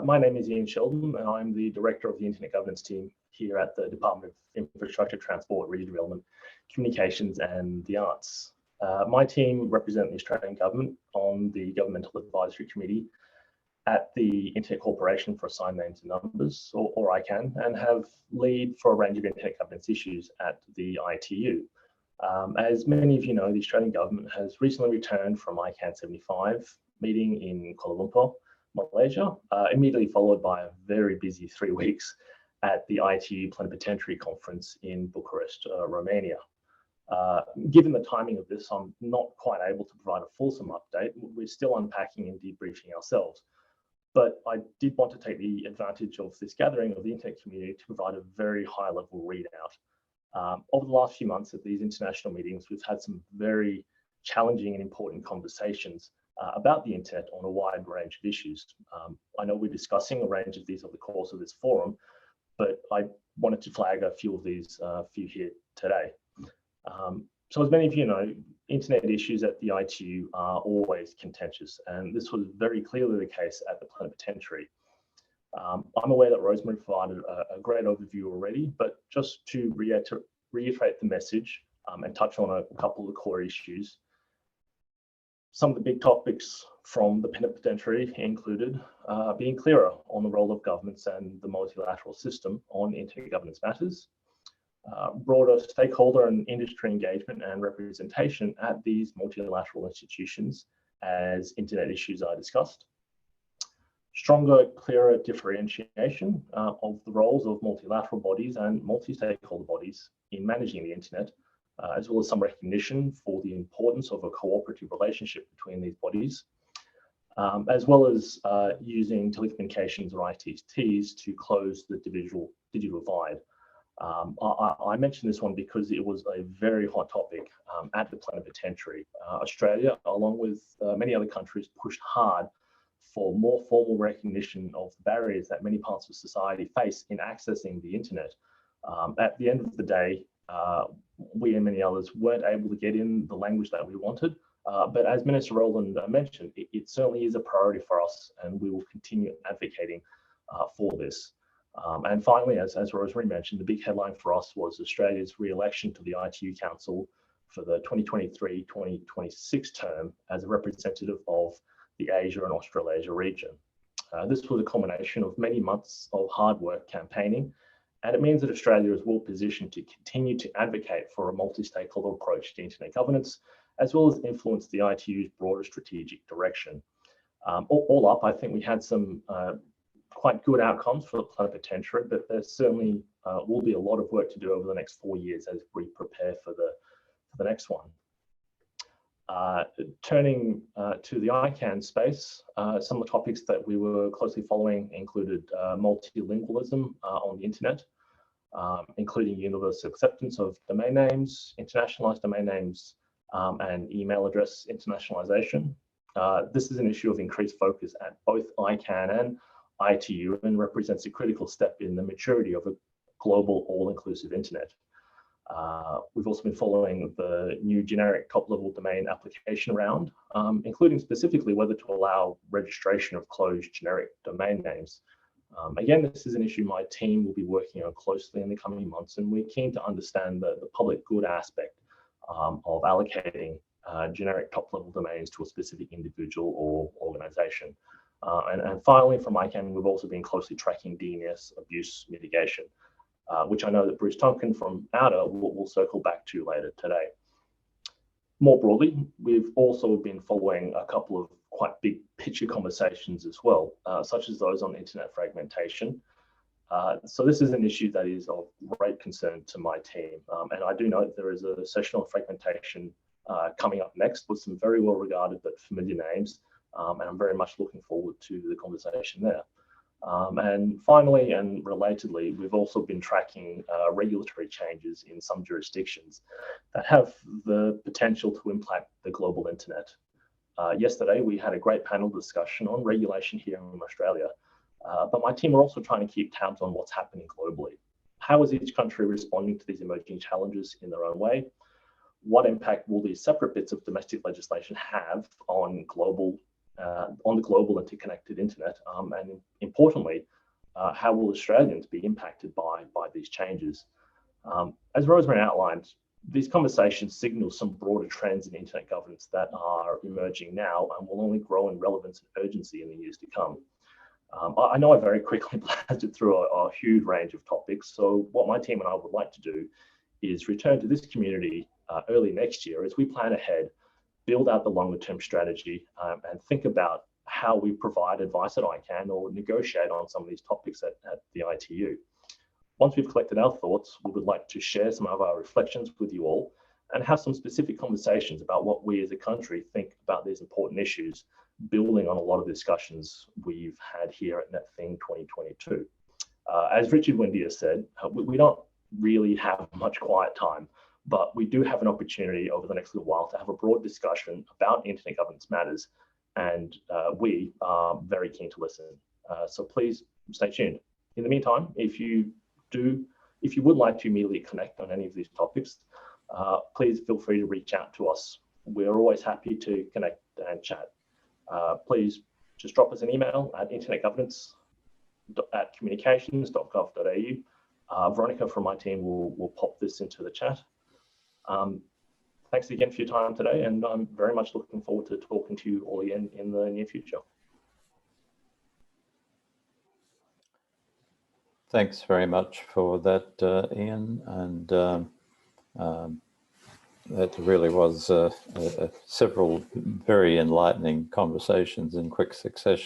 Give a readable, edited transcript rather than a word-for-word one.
My name is Sheldon, and I'm the Director of the Internet Governance team here at the Department of Infrastructure, Transport, Regional Development, Communications and the Arts. My team represent the Australian Government on the Governmental Advisory Committee at the Internet Corporation for Assigned Names and Numbers, or ICANN, and have lead for a range of internet governance issues at the ITU. As many of you know, the Australian Government has recently returned from ICANN 75 meeting in Kuala Lumpur, Malaysia, immediately followed by a very busy 3 weeks at the ITU Plenipotentiary Conference in Bucharest, Romania. Given the timing of this, I'm not quite able to provide a fulsome update. We're still unpacking and debriefing ourselves. But I did want to take the advantage of this gathering of the internet community to provide a very high-level readout. Over the last few months at these international meetings, we've had some very challenging and important conversations about the internet on a wide range of issues. I know we're discussing a range of these over the course of this forum, but I wanted to flag a few of these for you here today. So as many of you know, internet issues at the ITU are always contentious, and this was very clearly the case at the plenipotentiary. I'm aware that Rosemary provided a great overview already, but just to reiterate the message and touch on a couple of the core issues. Some of the big topics from the plenipotentiary included being clearer on the role of governments and the multilateral system on internet governance matters, broader stakeholder and industry engagement and representation at these multilateral institutions as internet issues are discussed, stronger, clearer differentiation of the roles of multilateral bodies and multi-stakeholder bodies in managing the internet, as well as some recognition for the importance of a cooperative relationship between these bodies, as well as using telecommunications or ITTs to close the digital divide. I mentioned this one because it was a very hot topic at the plenipotentiary. Australia, along with many other countries, pushed hard for more formal recognition of the barriers that many parts of society face in accessing the internet. At the end of the day, we and many others weren't able to get in the language that we wanted, but as Minister Rowland mentioned, it certainly is a priority for us, and we will continue advocating for this. And finally, as Rosemary mentioned, the big headline for us was Australia's re-election to the ITU Council for the 2023-2026 term as a representative of the Asia and Australasia region. This was a culmination of many months of hard work campaigning, and it means that Australia is well positioned to continue to advocate for a multi-stakeholder approach to internet governance, as well as influence the ITU's broader strategic direction. All up, I think we had some quite good outcomes for the plenipotentiary, but there certainly will be a lot of work to do over the next 4 years as we prepare for the next one. Turning to the ICANN space, some of the topics that we were closely following included multilingualism on the internet, including universal acceptance of domain names, internationalized domain names, and email address internationalization. This is an issue of increased focus at both ICANN and ITU and represents a critical step in the maturity of a global all-inclusive internet. We've also been following the new generic top-level domain application round, including specifically whether to allow registration of closed generic domain names. Again, this is an issue my team will be working on closely in the coming months, and we're keen to understand the public good aspect of allocating generic top-level domains to a specific individual or organization. And finally, from ICANN, we've also been closely tracking DNS abuse mitigation, which I know that Bruce Tonkin from Outer will circle back to later today. More broadly, we've also been following a couple of quite big picture conversations as well, such as those on internet fragmentation. So this is an issue that is of great concern to my team. And I do note there is a session on fragmentation coming up next with some very well regarded but familiar names. And I'm very much looking forward to the conversation there. And finally, and relatedly, we've also been tracking regulatory changes in some jurisdictions that have the potential to impact the global internet. Yesterday, we had a great panel discussion on regulation here in Australia, but my team are also trying to keep tabs on what's happening globally. How is each country responding to these emerging challenges in their own way? What impact will these separate bits of domestic legislation have on global on the global interconnected internet, and importantly, how will Australians be impacted by these changes? As Rosemary outlined, these conversations signal some broader trends in internet governance that are emerging now and will only grow in relevance and urgency in the years to come. I know I very quickly blasted through a huge range of topics, so what my team and I would like to do is return to this community early next year as we plan ahead, build out the longer term strategy, and think about how we provide advice at ICANN or negotiate on some of these topics at the ITU. Once we've collected our thoughts, we would like to share some of our reflections with you all and have some specific conversations about what we as a country think about these important issues, building on a lot of discussions we've had here at NetThing 2022. As Richard Windia said, we don't really have much quiet time, but we do have an opportunity over the next little while to have a broad discussion about internet governance matters, and we are very keen to listen. So please stay tuned. In the meantime, if you would like to immediately connect on any of these topics, please feel free to reach out to us. We're always happy to connect and chat. Please just drop us an email at internetgovernance@communications.gov.au. Veronica from my team will pop this into the chat. Thanks again for your time today, and I'm very much looking forward to talking to you all again in the near future. Thanks very much for that, Ian, and that really was several very enlightening conversations in quick succession.